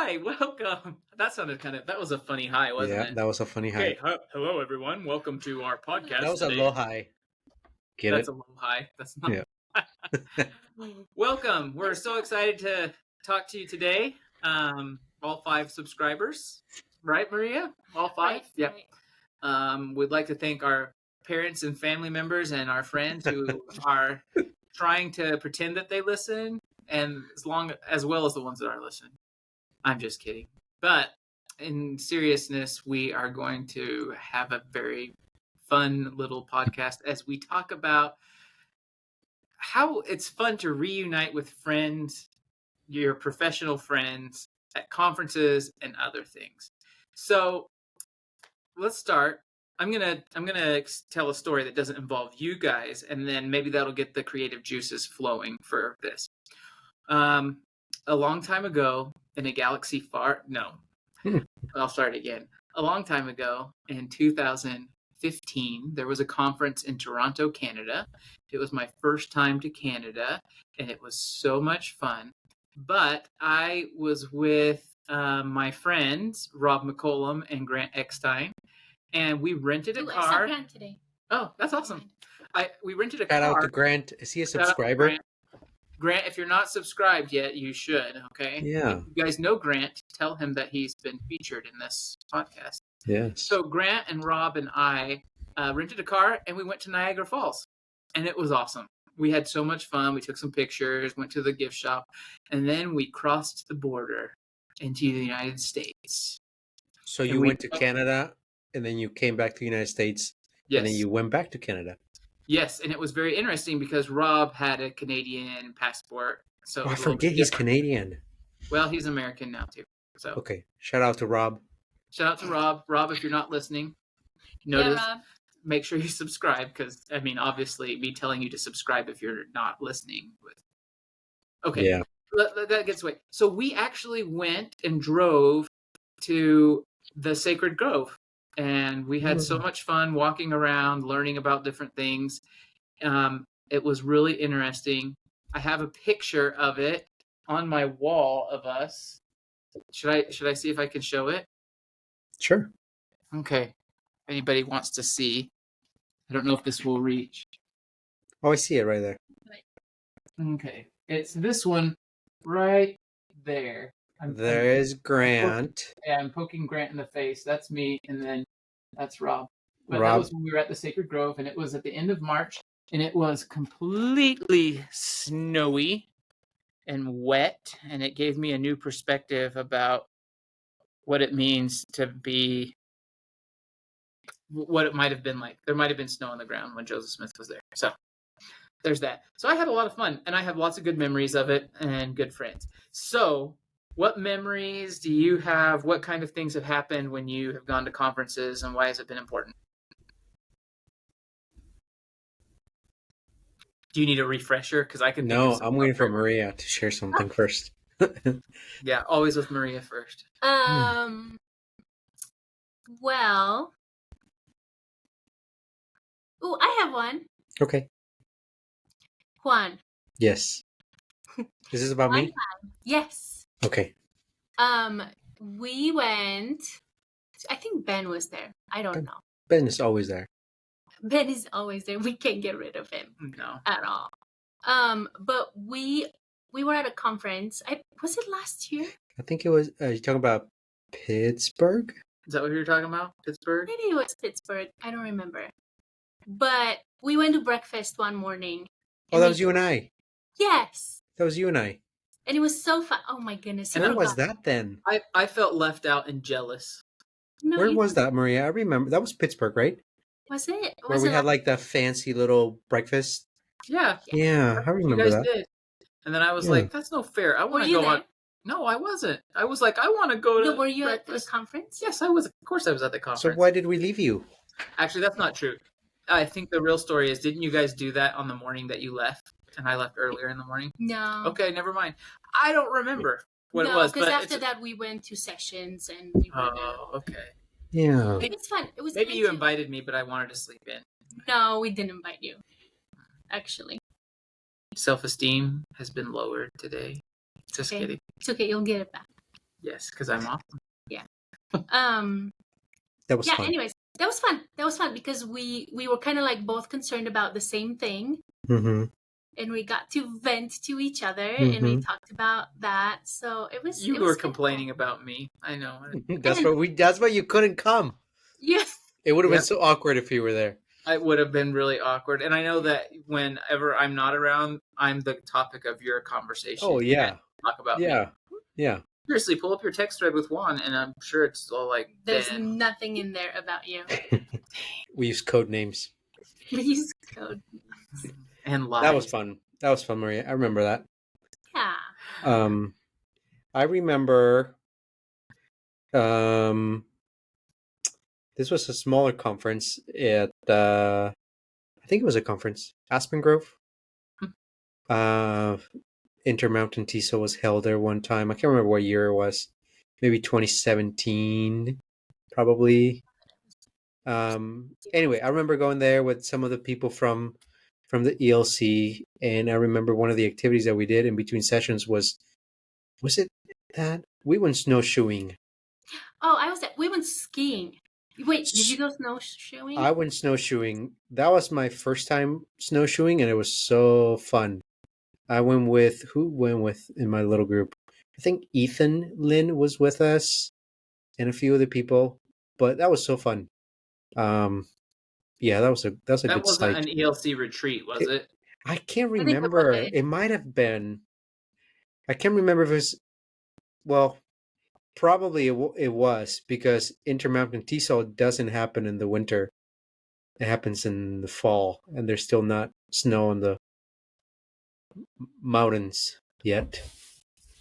Hi, welcome. That was a funny hi, wasn't Yeah, it? that was a funny hi. Okay, hello everyone. Welcome to our podcast That was a today. low hi. Get That's it? a low hi. That's not. Yeah. Welcome. We're so excited to talk to you today. All 5 subscribers, right, Maria? All 5? Right, Yep. right. We'd like to thank our parents and family members and our friends who are trying to pretend that they listen, and as well as the ones that are listening. I'm just kidding. But in seriousness, we are going to have a very fun little podcast as we talk about how it's fun to reunite with friends, your professional friends at conferences and other things. So let's start. I'm gonna tell a story that doesn't involve you guys, and then maybe that'll get the creative juices flowing for this. A long time ago, in a galaxy far no, I'll start again. A long time ago, in 2015, there was a conference in Toronto, Canada. It was my first time to Canada, and it was so much fun. But I was with my friends Rob McCollum and Grant Eckstein, and we rented a I saw car. Grant today. Oh, that's awesome! We rented a Shout car. out to Grant. Is he a Shout out to subscriber? Grant, if you're not subscribed yet, you should, okay? Yeah. If you guys know Grant, tell him that he's been featured in this podcast. Yes. So Grant and Rob and I rented a car, and we went to Niagara Falls. And it was awesome. We had so much fun. We took some pictures, went to the gift shop, and then we crossed the border into the United States. So you went to Canada, and then you came back to the United States, Yes. and then you went back to Canada. Yes, and it was very interesting because Rob had a Canadian passport. So I forget he's Canadian. Well, he's American now too. So okay, shout out to Rob. Shout out to Rob. Rob, if you're not listening, make sure you subscribe because obviously, me telling you to subscribe if you're not listening. Okay, yeah, that gets away. So we actually went and drove to the Sacred Grove. And we had so much fun walking around, learning about different things. It was really interesting. I have a picture of it on my wall of us. Should I see if I can show it? Sure. Okay. If anybody wants to see. I don't know if this will reach. Oh, I see it right there. Okay. It's this one right there. There's Grant. I'm poking Grant in the face. That's me, and then that's Rob. But that was when we were at the Sacred Grove, and it was at the end of March, and it was completely snowy and wet, and it gave me a new perspective about what it means to be, what it might have been like. There might have been snow on the ground when Joseph Smith was there. So there's that. So I had a lot of fun, and I have lots of good memories of it and good friends. So what memories do you have? What kind of things have happened when you have gone to conferences, and why has it been important? Do you need a refresher? Because I can. No, I'm waiting for Maria to share something first. Yeah, always with Maria first. Well. Oh, I have one. Okay. Juan. Yes. Is this about me? Yes. Okay. We went. I think Ben was there. I don't know. Ben is always there. Ben is always there. We can't get rid of him. No. At all. But we were at a conference. Was it last year? I think it was. You're talking about Pittsburgh? Is that what you were talking about? Pittsburgh? Maybe it was Pittsburgh. I don't remember. But we went to breakfast one morning. Oh, that was you and I. Yes. That was you and I. And it was so fun. Oh my goodness. And when was that then? I felt left out and jealous. No, where was that, Maria? I remember. That was Pittsburgh, right? Was it? Where we had like the fancy little breakfast? Yeah. Yeah, I remember you guys that. Did. And then I was like, that's no fair. I want to go on. No, I wasn't. I was like, I want to go to. No, were you breakfast. at the conference? Yes, I was. Of course I was at the conference. So why did we leave you? Actually, that's not true. I think the real story is, didn't you guys do that on the morning that you left? And I left earlier in the morning? No. Okay, never mind. I don't remember what it was. No, because after that we went to sessions and we were okay. Yeah. It's fun. It was maybe you invited me, but I wanted to sleep in. No, we didn't invite you. Actually. Self-esteem has been lowered today. Just kidding. It's okay, you'll get it back. Yes, because I'm off. That was fun. Anyways, that was fun. That was fun because we were kind of like both concerned about the same thing, Mm-hmm. and we got to vent to each other, Mm-hmm. and we talked about that. So it was. You it were was complaining about me. I know. That's And- That's why you couldn't come. Yes. It would have Yep. been so awkward if you were there. It would have been really awkward. And I know that whenever I'm not around, I'm the topic of your conversation. Oh yeah, Talk about me. yeah. Seriously, pull up your text thread with Juan, and I'm sure it's all like. There's Ben. nothing in there about you. We use code names. We use code. And lies. That was fun. That was fun, Maria. I remember that. Yeah. I remember. This was a smaller conference at. I think it was a conference, Aspen Grove. Intermountain TESOL was held there one time. I can't remember what year it was. Maybe 2017, probably. Anyway, I remember going there with some of the people from the ELC, and I remember one of the activities that we did in between sessions was it that we went snowshoeing? Oh, we went skiing. Wait, did you go snowshoeing? I went snowshoeing. That was my first time snowshoeing, and it was so fun. I went with who went with in my little group? I think Ethan Lynn was with us, and a few other people. But that was so fun. Yeah, that was a good That wasn't sight. an ELC retreat, was it? I can't I think it remember. was. It might have been. I can't remember if it was. Well, probably it was because Intermountain TESOL doesn't happen in the winter. It happens in the fall, and there's still not snow on the mountains yet.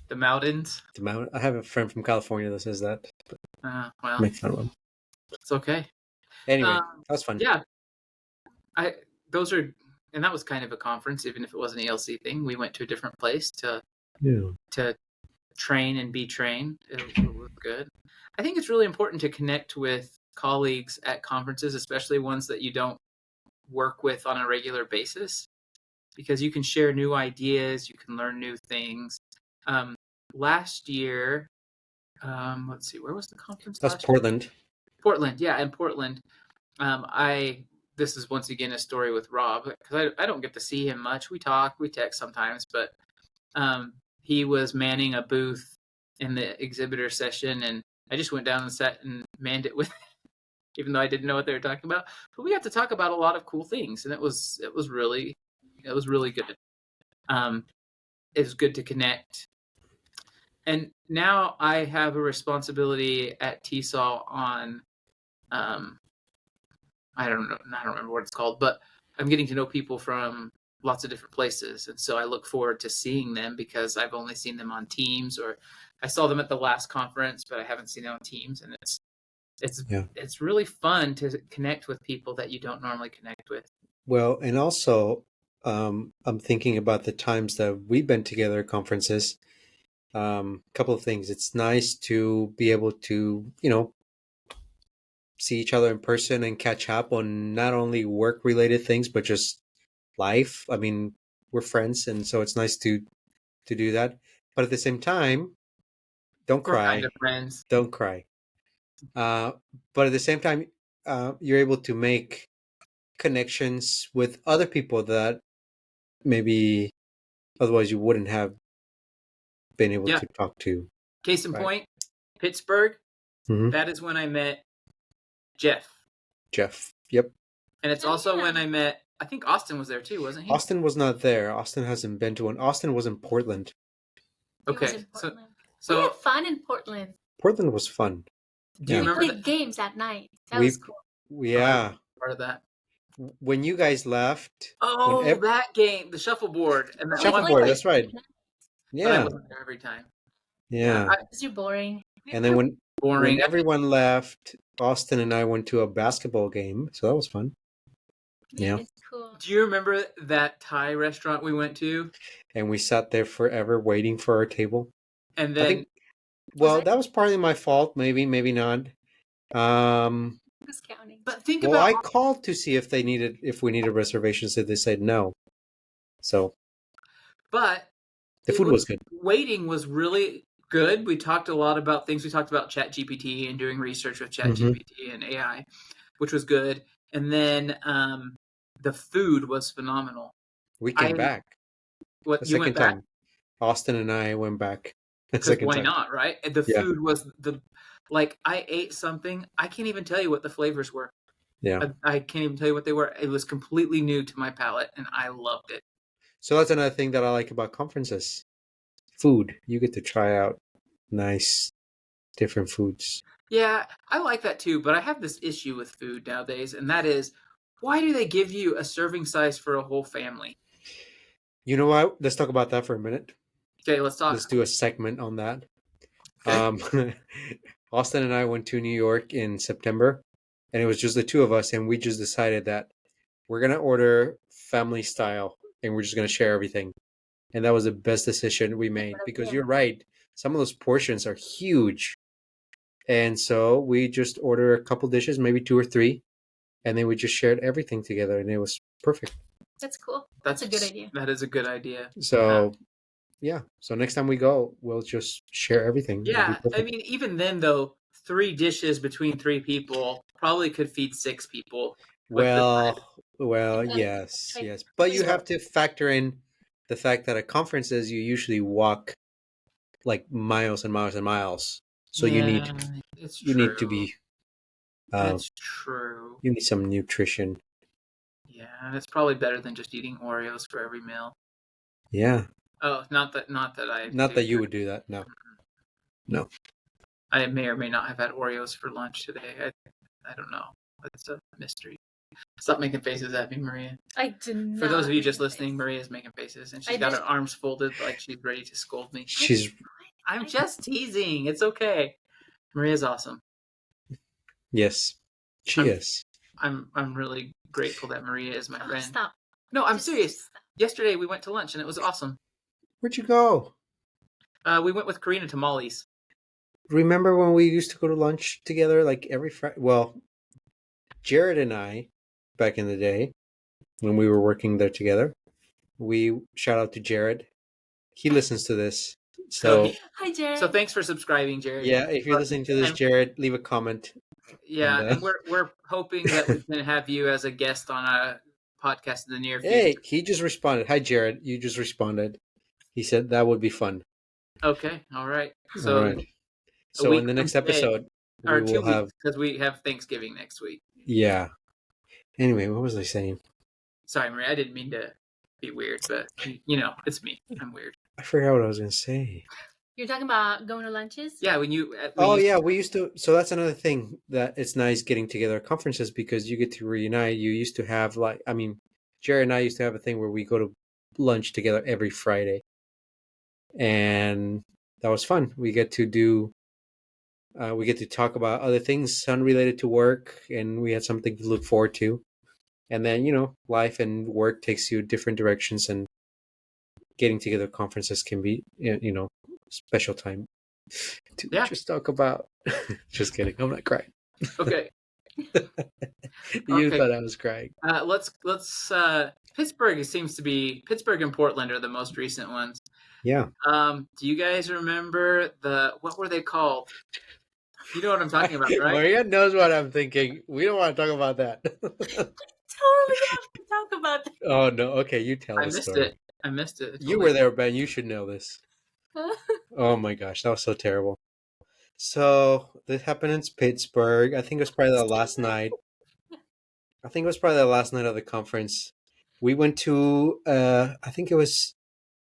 The mountains. The mountain. I have a friend from California that says that. Well, Make fun of him. it's okay. Anyway, that was fun. Yeah, and that was kind of a conference, even if it was an ELC thing. We went to a different place to train and be trained. It was good. I think it's really important to connect with colleagues at conferences, especially ones that you don't work with on a regular basis, because you can share new ideas, you can learn new things. Last year, let's see, where was the conference? That's Portland. Portland, yeah, in Portland. This is once again a story with Rob, because I don't get to see him much. We talk, we text sometimes, but he was manning a booth in the exhibitor session, and I just went down and sat and manned it with him, even though I didn't know what they were talking about. But we got to talk about a lot of cool things, and it was really good. It was good to connect. And now I have a responsibility at TESOL on, I don't remember what it's called, but I'm getting to know people from lots of different places. And so I look forward to seeing them because I've only seen them on Teams, or I saw them at the last conference, but I haven't seen them on Teams. And it's really fun to connect with people that you don't normally connect with. Well, and also, I'm thinking about the times that we've been together at conferences. Couple of things. It's nice to be able to, see each other in person and catch up on not only work-related things, but just life. I mean, we're friends, and so it's nice to do that. But at the same time, don't We're cry. kind of friends. Don't cry. But at the same time, you're able to make connections with other people that maybe otherwise you wouldn't have been able to talk to. Case in point, Pittsburgh. Mm-hmm. That is when I met Jeff. Yep. And it's also when I met, I think Austin was there too, wasn't he? Austin was not there. Austin hasn't been to one. Austin was in Portland. Okay. So we had fun in Portland. Portland was fun. Do you remember we played games at night. That was cool. Yeah. Part of that. When you guys left. That game, the shuffleboard. And the shuffleboard, that's right. Yeah. But I wasn't there every time. Yeah. Because you're boring. And then when everyone left, Austin and I went to a basketball game. So that was fun. Yeah. It's cool. Do you remember that Thai restaurant we went to? And we sat there forever waiting for our table. And then... that was partly my fault. Maybe not. Who's counting? But think about... Well, I called to see if we needed reservations, and they said no. So... But... The food was good. Waiting was really good. We talked a lot about things. We talked about ChatGPT and doing research with ChatGPT and AI, which was good. And then the food was phenomenal. We came back What a you went second back? time. Austin and I went back a Because second why time. not, right? And the Yeah. food was like I ate something. I can't even tell you what the flavors were. Yeah. I can't even tell you what they were. It was completely new to my palate, and I loved it. So that's another thing that I like about conferences. Food. You get to try out nice, different foods. Yeah, I like that too, but I have this issue with food nowadays, and that is, why do they give you a serving size for a whole family? You know what? Let's talk about that for a minute. Okay, let's talk. Let's do a segment on that. Okay. Austin and I went to New York in September, and it was just the two of us, and we just decided that we're gonna order family style, and we're just gonna share everything. And that was the best decision we made because you're right. Some of those portions are huge, and so we just order a couple dishes, maybe two or three, and then we just shared everything together, and it was perfect. That's cool. That's a good idea. That is a good idea. So yeah, so next time we go, we'll just share everything. It'll be Yeah, I perfect. mean, even then though, 3 dishes between 3 people probably could feed 6 people with the time. Well, And yes, try- yes, but you So- have to factor in the fact that at conferences you usually walk like miles and miles and miles, so you yeah, it's need to true. be It's true. you need some nutrition. Yeah, and it's probably better than just eating Oreos for every meal. Yeah, Oh, not that I not do that you would do that. No. I may or may not have had Oreos for lunch today. I don't know. It's a mystery. Stop making faces at me, Maria. I do not. For those of you just make listening, face. Maria's making faces, and she's I got did- her arms folded like she's ready to scold me. She's I'm just teasing. It's okay. Maria's awesome. yes, she I'm- is. I'm really grateful that Maria is my Oh, friend. stop. No, I'm Just serious. stop. Yesterday we went to lunch and it was awesome. Where'd you go? We went with Karina to Molly's. Remember when we used to go to lunch together like every Friday? Well, Jared and I, back in the day, when we were working there together, we shout out to Jared. He listens to this. So Hi, Jared. So thanks for subscribing, Jared. yeah, if you're listening to this, And- Jared, leave a comment. Yeah, And, and we're hoping that we can have you as a guest on a podcast in the near future. Hey, he just responded. Hi, Jared. You just responded. He said that would be fun. Okay, all right. All right. So week in the from next today, episode, or we 2 will have weeks, because we have Thanksgiving next week. yeah. Anyway, what was I saying? Sorry, Maria, I didn't mean to be weird, but you know, it's me. I'm weird. I forgot what I was going to say. You're talking about going to lunches? Yeah, when you. Oh yeah, we used to. So that's another thing that it's nice getting together at conferences because you get to reunite. You used to have like, I mean, Jerry and I used to have a thing where we go to lunch together every Friday, and that was fun. We get to talk about other things unrelated to work, and we had something to look forward to. And then life and work takes you different directions, and getting together at conferences can be special time to just talk about. Just kidding. I'm not crying. Okay. You Okay. thought I was crying. Let's. Pittsburgh and Portland are the most recent ones. Yeah. Do you guys remember what were they called? You know what I'm talking about, right? Maria knows what I'm thinking. We don't want to talk about that. Totally have to talk about that. Oh no. Okay, you tell I the missed story. it. I missed it. You were there, Ben. You should know this. Oh my gosh, that was so terrible. So this happened in Pittsburgh. I think it was probably the last night. I think it was probably the last night of the conference. We went to I think it was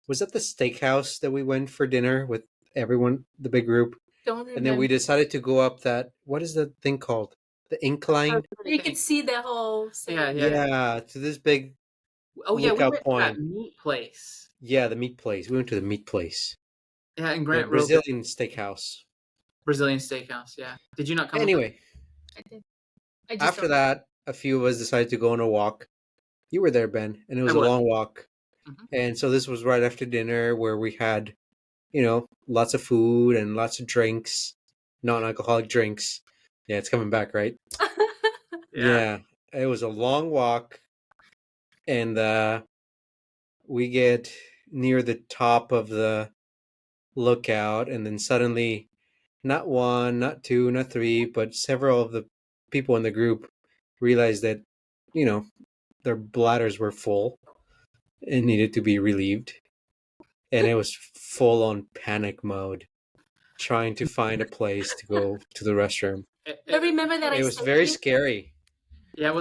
that the steakhouse that we went for dinner with everyone, the big group. Don't remember. And then we decided to go up that, what is the thing called? The incline? You can see the whole city. Yeah. Yeah, to this big Oh yeah, we lookout went to point. that meat place. Yeah, the meat place. We went to the meat place. Yeah, in The Grant Road. Brazilian steakhouse. Brazilian steakhouse. Yeah. Did you not come? Anyway, I did. I just after don't- that, a few of us decided to go on a walk. You were there, Ben, and it was I a was. long walk. Mhm. And so this was right after dinner where we had, lots of food and lots of drinks, non-alcoholic drinks. Yeah, it's coming back, right? Yeah. It was a long walk, and we get near the top of the look out, and then suddenly, not one, not two, not three, but several of the people in the group realized that, you know, their bladders were full and needed to be relieved. And it was full on panic mode, trying to find a place to go to the restroom. I remember that I It was said very to you, scary. Yeah,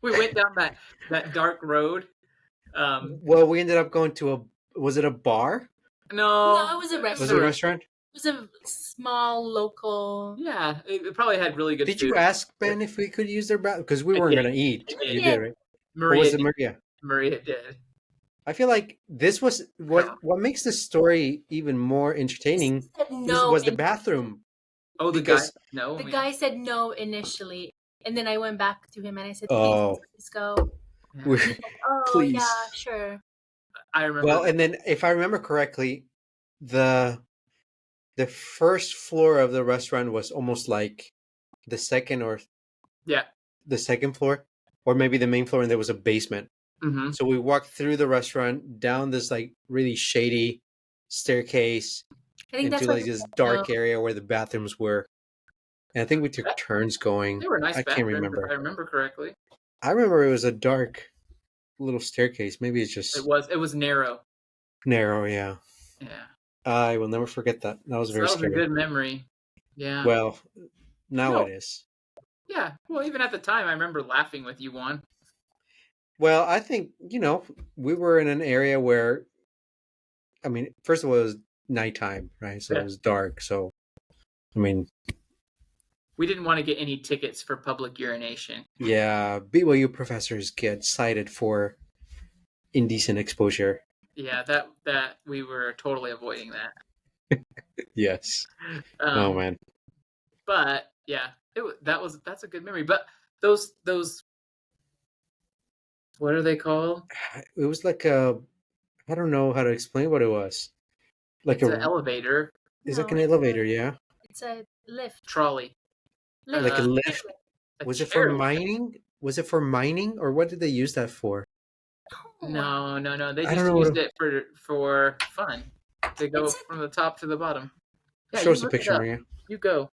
we went down that dark road. Well, we ended up going to was it a bar? No, it was a Was it a restaurant. restaurant? It was a small local. Yeah, it probably had really good Did food. you ask Ben if we could use their bathroom? Because we I weren't did. going to eat. I You did. did, right? Or Maria was it did. Maria? Maria did. I feel like this was what makes this story even more entertaining Said no. was the bathroom. Oh, the Because- guy? No. The man. guy said no initially, and then I went back to him and I said, Oh. "Please go." Yeah. We- He's like, "Oh Please. yeah, sure." I remember. Well, and then if I remember correctly, the first floor of the restaurant was almost like the second floor, or maybe the main floor, and there was a basement. Mm-hmm. So we walked through the restaurant down this like really shady staircase I think that's into what like this dark area where the bathrooms were. And I think we took turns going. They were nice I bathrooms, can't remember. if I remember correctly. I remember it was a dark little staircase. Maybe it's just It was narrow. narrow. Yeah, Yeah. I will never forget that. That was So very that was scary. a good memory. Yeah. Well, now No. it is. Yeah. Well, even at the time, I remember laughing with you, Juan. Well, I think we were in an area where, I mean, first of all, it was nighttime, right? So Yeah. it was dark. So, I mean, We didn't want to get any tickets for public urination. yeah, BYU professors get cited for indecent exposure. Yeah, that we were totally avoiding that. Yes. Oh Um, man. But yeah, that's a good memory. But those what are they called? It was like I don't know how to explain what it was. Like It's an elevator it's No, like an it's elevator, yeah. It's a lift. trolley. Lift. Like a Uh, lift. A Was it chair for lift. mining? Was it for mining, or what did they use that for? No. They I just don't know used what it for fun. To go It's a- from the top to the bottom. Yeah, Show you us a look it picture, up. Maria. You go.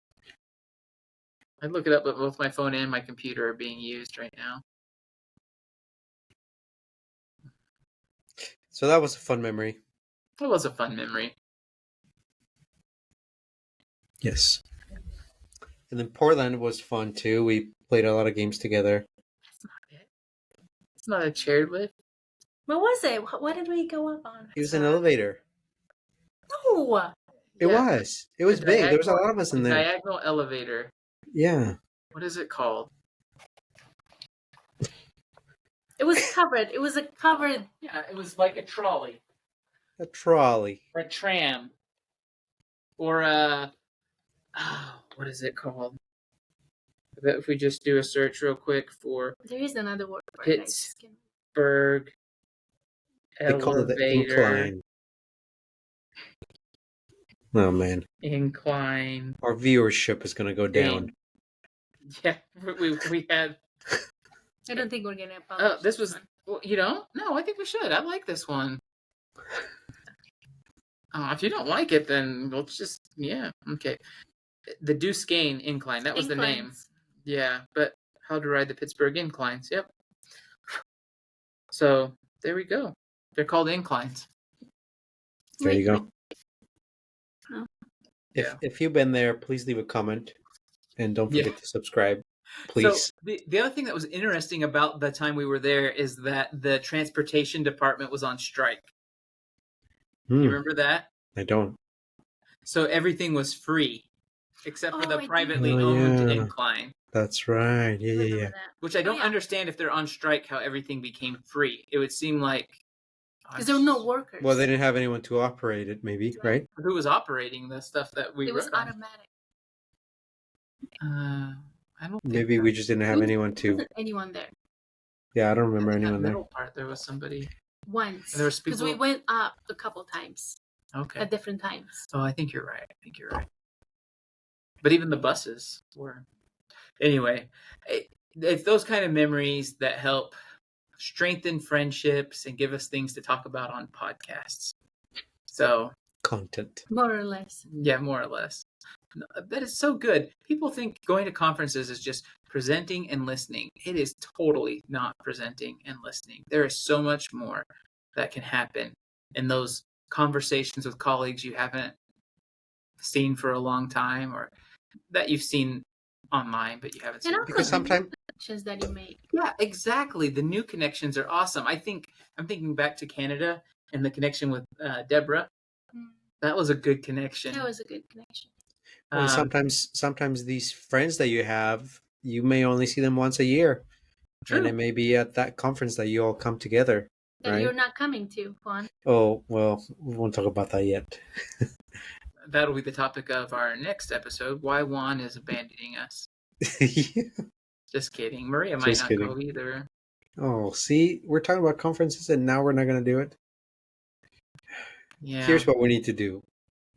I look it up, but both my phone and my computer are being used right now. So that was a fun memory. It was a fun memory. Yes. And then Portland was fun too. We played a lot of games together. That's not it. It's not a chair lift. What was it? What did we go up on? It was an elevator. No. It Yeah, was. It was the big. There was a diagonal- lot of us in the there. Diagonal elevator. Yeah. What is it called? It was covered. It was a covered. Yeah, it was like a trolley, A trolley. or a tram, or a. What is it called? I bet if we just do a search real quick for There is another word for it. I just can't- Pittsburgh They call it the elevator incline. Oh man. incline. Our viewership is gonna go down. Yeah, we had. I don't think we're gonna Oh, publish. this was. one. Well, you don't? No, I think we should. I like this one. If you don't like it, then let's just okay. The Duquesne Incline. That was the name. Inclines. Yeah, but how to ride the Pittsburgh Inclines? Yep. So there we go. They're called inclines. There you go. Oh. If you've been there, please leave a comment, and don't Yeah. forget to subscribe, please. So the other thing that was interesting about the time we were there is that the transportation department was on strike. You remember that? I don't. So everything was free except for Oh, the I do. privately Oh, owned yeah. incline, That's right. Yeah, Remember yeah, yeah. that. which I don't yeah. understand if they're on strike how everything became free. It would seem like Because there were no workers. Well, they didn't have anyone to operate it, maybe, right? who was operating the stuff that we It was rode on? automatic. I don't think Maybe we just didn't have anyone There to. wasn't anyone there Yeah, I don't remember in that anyone there. middle part there was somebody. once. There was Because we people- went up a couple times Okay. at different times. Oh, I think you're right. But even the buses were. Anyway, it's those kind of memories that help strengthen friendships and give us things to talk about on podcasts. So content. More or less. Yeah, more or less. That is so good. People think going to conferences is just presenting and listening. It is totally not presenting and listening. There is so much more that can happen in those conversations with colleagues you haven't seen for a long time, or that you've seen online but you haven't seen. And also Because the sometimes, connections that you make. Yeah, exactly. The new connections are awesome. I'm thinking back to Canada and the connection with Deborah. That was a good connection. That was a good connection. well, sometimes these friends that you have, you may only see them once a year, True. and it may be at that conference that you all come together. That right? you're not coming to, Juan. Oh well, we won't talk about that yet. That'll be the topic of our next episode. Why Juan is abandoning us. Just kidding. Maria might Just not kidding. go either. Oh, see, we're talking about conferences, and now we're not going to do it. Yeah. Here's what we need to do: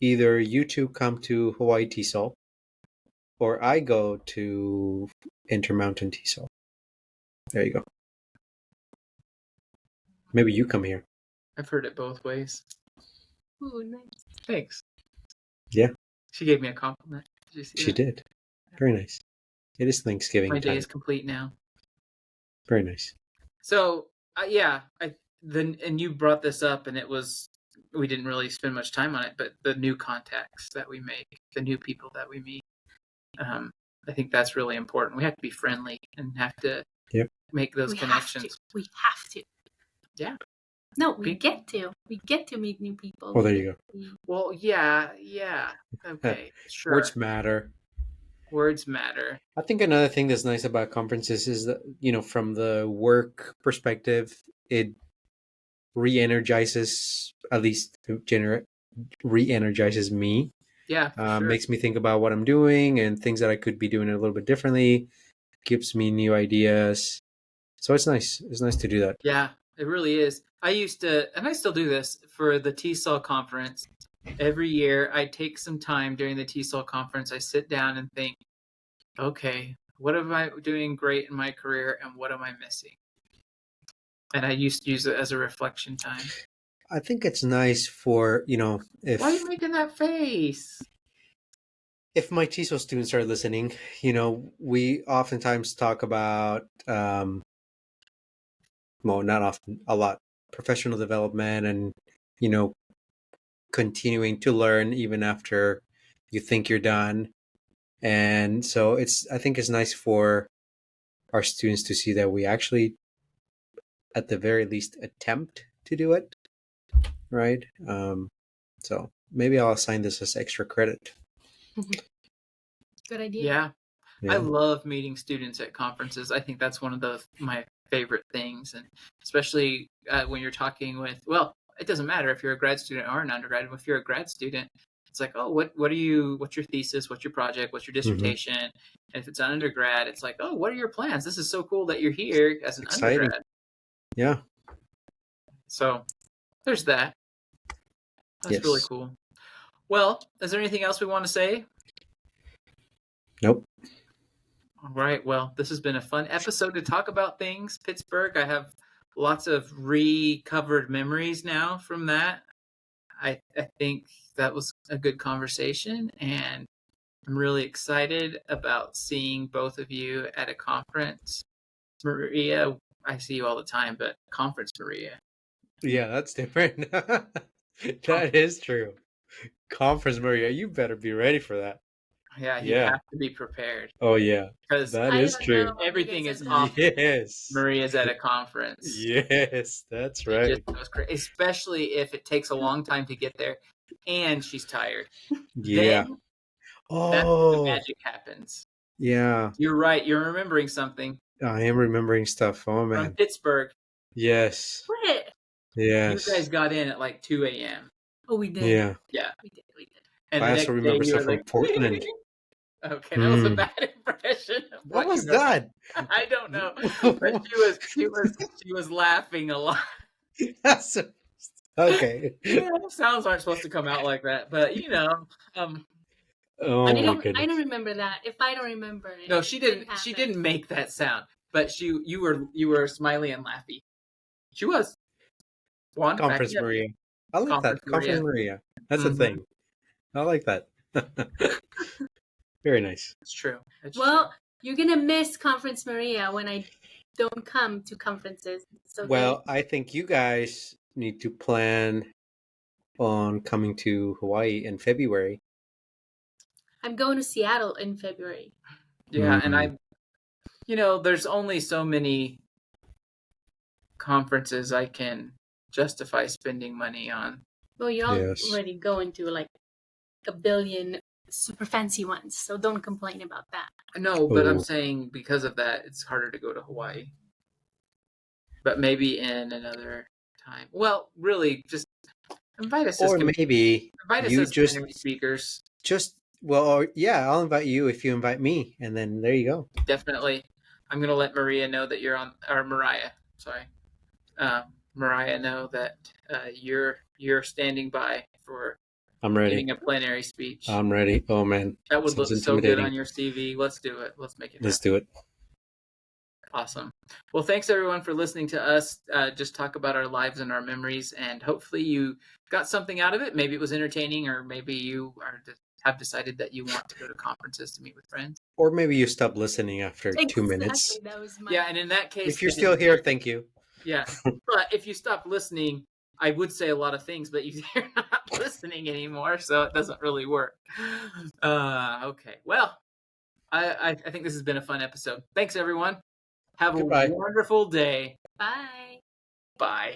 either you two come to Hawaii TESOL, or I go to Intermountain TESOL. There you go. Maybe you come here. I've heard it both ways. Ooh, nice. Thanks. Yeah. She gave me a compliment. Did you see She that? did. Very nice. It is Thanksgiving My day time. is complete now. Very nice. So and you brought this up, and we didn't really spend much time on it, but the new contacts that we make, the new people that we meet, I think that's really important. We have to be friendly and have to make those connections. We have to. Yeah. No, we get to. We get to meet new people. Oh, there you go. Well, yeah. Okay, sure. Words matter. Words matter. I think another thing that's nice about conferences is that, from the work perspective, it re-energizes, at least re-energizes me. Yeah, for sure. Makes me think about what I'm doing and things that I could be doing a little bit differently. Gives me new ideas. So it's nice. It's nice to do that. Yeah, it really is. I used to, and I still do this for the TESOL conference. Every year, I take some time during the TESOL conference. I sit down and think, okay, what am I doing great in my career, and what am I missing? And I used to use it as a reflection time. I think it's nice for, if... Why are you making that face? If my TESOL students are listening, we oftentimes talk about, well, not often, a lot, professional development and, continuing to learn even after you think you're done. And so I think it's nice for our students to see that we actually, at the very least, attempt to do it, right? So maybe I'll assign this as extra credit. Good idea. Yeah. I love meeting students at conferences. I think that's one of my favorite things, and especially when you're talking with, well, it doesn't matter if you're a grad student or an undergrad. If you're a grad student, it's like, oh, what's your thesis? What's your project? What's your dissertation? And if it's an undergrad, it's like, oh, what are your plans? This is so cool that you're here as an undergrad. Yeah. So there's that. That's really cool. Well, is there anything else we want to say? Nope. All right. Well, this has been a fun episode to talk about things. Pittsburgh, I have lots of recovered memories now from that. I think that was a good conversation, and I'm really excited about seeing both of you at a conference. Maria, I see you all the time, but conference Maria. Yeah, that's different. That is true. Conference Maria, you better be ready for that. Yeah, you have to be prepared. Oh, yeah. Because that is true. Everything is off. Yes. Maria's at a conference. Yes, that's right. It just goes crazy, especially if it takes a long time to get there and she's tired. Yeah. Then that's when the magic happens. Yeah. You're right. You're remembering something. I am remembering stuff. Oh, man. From Pittsburgh. Yes. What? Yes. You guys got in at like 2 a.m. Oh, we did. Yeah. Yeah. We did. And I also remember stuff from Portland. Okay, that was a bad impression. What was that? I don't know. But she was laughing a lot. Okay. Yeah, sounds aren't supposed to come out like that, but oh I my goodness. don't remember that. If I don't remember it. No, she didn't. She didn't make that sound. But you were smiley and laughy. She was. Juan, Conference Maria. I like Conference that. Conference Maria. Maria. That's a Mhm. thing. I like that. Very nice. It's true. It's Well, you're gonna miss Conference Maria when I don't come to conferences. So Well, I think you guys need to plan on coming to Hawaii in February. I'm going to Seattle in February. Yeah, and Mm. there's only so many conferences I can justify spending money on. Well, you're Yes. already going to like a billion super fancy ones, so don't complain about that. No, but I'm Ooh. saying because of that, it's harder to go to Hawaii. But maybe in another time. Well, really, just invite us Or as maybe you plenary speakers. yeah, I'll invite you if you invite me, and then there you go. Definitely, I'm gonna let Maria know that you're on, or Mariah. Sorry, Mariah know that you're standing by for I'm ready. giving a plenary speech. I'm ready. Oh man, That would sounds look so good intimidating. on your CV. Let's do it. Let's make it Let's happen. do it. Awesome. Well, thanks everyone for listening to us just talk about our lives and our memories, and hopefully you got something out of it. Maybe it was entertaining, or maybe you have decided that you want to go to conferences to meet with friends. Or maybe you stop listening after 2 minutes. Exactly, that was my. Yeah, and in that case, If you're still here, thank you. yeah. But if you stop listening, I would say a lot of things, but you're not listening anymore, so it doesn't really work. Okay. Well, I think this has been a fun episode. Thanks, everyone. Have Goodbye. a wonderful day. Bye. Bye.